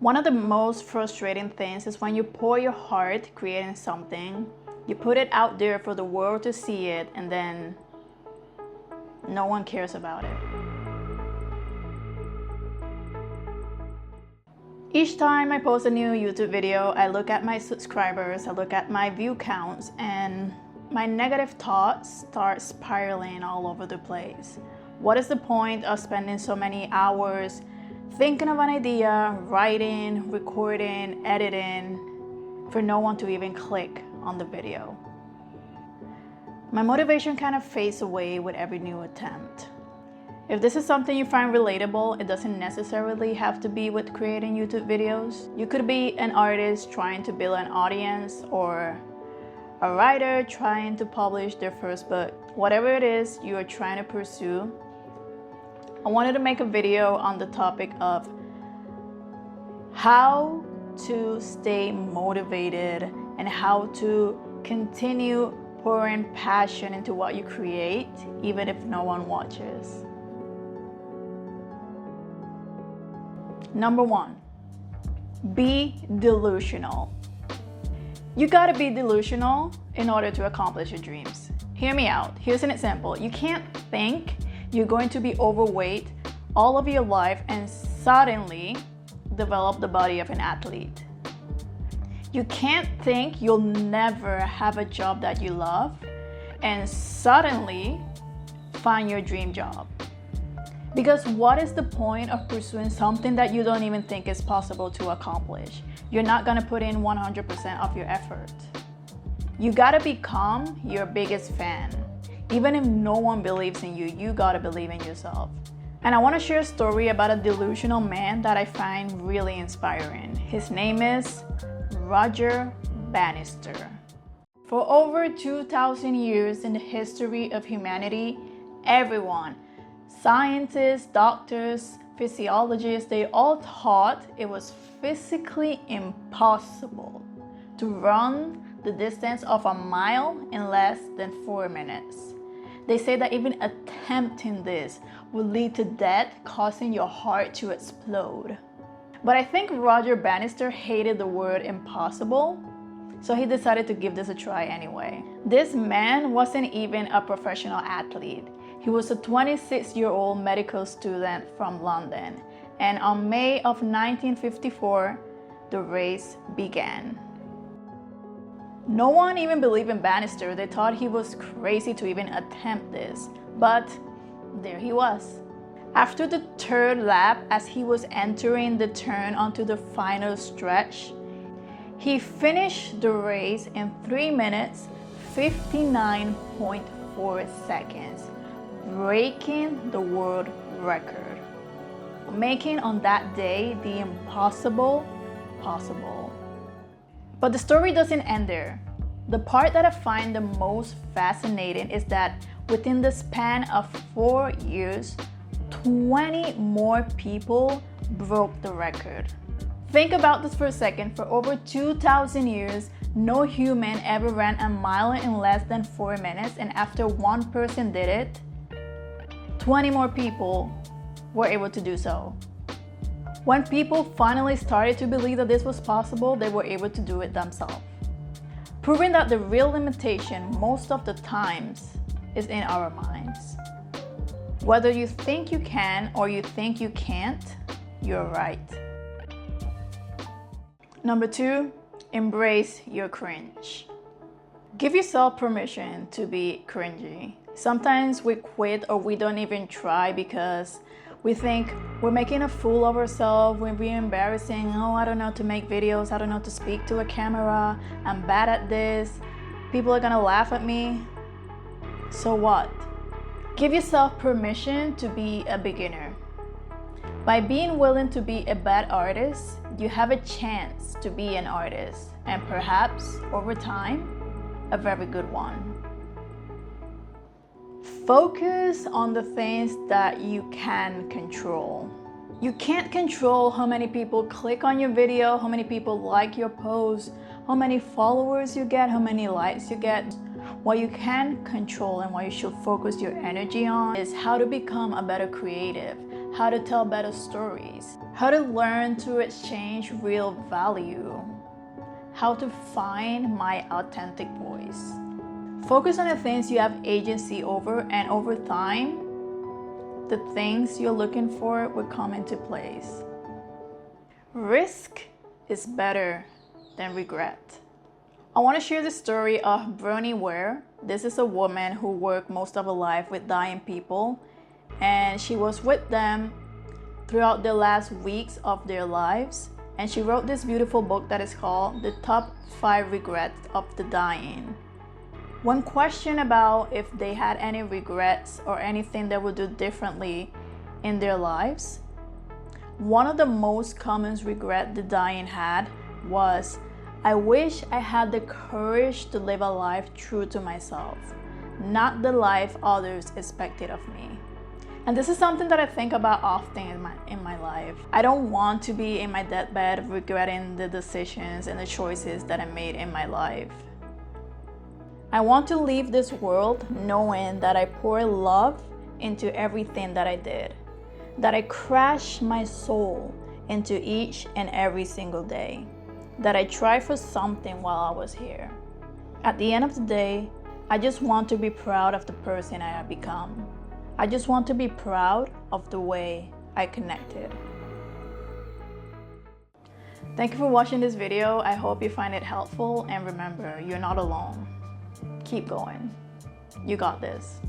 One of the most frustrating things is when you pour your heart creating something, you put it out there for the world to see it, and then no one cares about it. Each time I post a new YouTube video, I look at my subscribers, I look at my view counts, and my negative thoughts start spiraling all over the place. What is the point of spending so many hours thinking of an idea, writing, recording, editing, for no one to even click on the video? My motivation kind of fades away with every new attempt. If this is something you find relatable, it doesn't necessarily have to be with creating YouTube videos. You could be an artist trying to build an audience, or a writer trying to publish their first book. Whatever it is you are trying to pursue, I wanted to make a video on the topic of how to stay motivated and how to continue pouring passion into what you create, even if no one watches. Number 1, be delusional. You gotta be delusional in order to accomplish your dreams. Hear me out. Here's an example. You can't think you're going to be overweight all of your life and suddenly develop the body of an athlete. You can't think you'll never have a job that you love and suddenly find your dream job. Because what is the point of pursuing something that you don't even think is possible to accomplish? You're not gonna put in 100% of your effort. You gotta become your biggest fan. Even if no one believes in you, you gotta believe in yourself. And I wanna share a story about a delusional man that I find really inspiring. His name is Roger Bannister. For over 2,000 years in the history of humanity, everyone, scientists, doctors, physiologists, they all thought it was physically impossible to run the distance of a mile in less than 4 minutes. They say that even attempting this would lead to death, causing your heart to explode. But I think Roger Bannister hated the word impossible, so he decided to give this a try anyway. This man wasn't even a professional athlete. He was a 26-year-old medical student from London, and on May of 1954, the race began. No one even believed in Bannister. They thought he was crazy to even attempt this, but there he was. After the third lap, as he was entering the turn onto the final stretch, he finished the race in 3 minutes, 59.4 seconds, breaking the world record, making on that day the impossible possible. But the story doesn't end there. The part that I find the most fascinating is that within the span of 4 years, 20 more people broke the record. Think about this for a second. For over 2,000 years, no human ever ran a mile in less than 4 minutes, and after one person did it, 20 more people were able to do so. When people finally started to believe that this was possible, they were able to do it themselves. Proving that the real limitation most of the times is in our minds. Whether you think you can or you think you can't, you're right. Number 2, embrace your cringe. Give yourself permission to be cringy. Sometimes we quit or we don't even try because we think we're making a fool of ourselves, we're being embarrassing. Oh, I don't know how to make videos, I don't know how to speak to a camera, I'm bad at this, people are gonna laugh at me. So what? Give yourself permission to be a beginner. By being willing to be a bad artist, you have a chance to be an artist, and perhaps, over time, a very good one. Focus on the things that you can control. You can't control how many people click on your video, how many people like your post, how many followers you get, how many likes you get. What you can control and what you should focus your energy on is how to become a better creative, how to tell better stories, how to learn to exchange real value, how to find my authentic voice. Focus on the things you have agency over, and over time, the things you're looking for will come into place. Risk is better than regret. I want to share the story of Bronnie Ware. This is a woman who worked most of her life with dying people, and she was with them throughout the last weeks of their lives. And she wrote this beautiful book that is called The Top 5 Regrets of the Dying. When questioned about if they had any regrets or anything they would do differently in their lives, one of the most common regrets the dying had was, I wish I had the courage to live a life true to myself, not the life others expected of me. And this is something that I think about often in my life. I don't want to be in my deathbed regretting the decisions and the choices that I made in my life. I want to leave this world knowing that I poured love into everything that I did, that I crashed my soul into each and every single day, that I tried for something while I was here. At the end of the day, I just want to be proud of the person I have become. I just want to be proud of the way I connected. Thank you for watching this video. I hope you find it helpful, and remember, you're not alone. Keep going. You got this.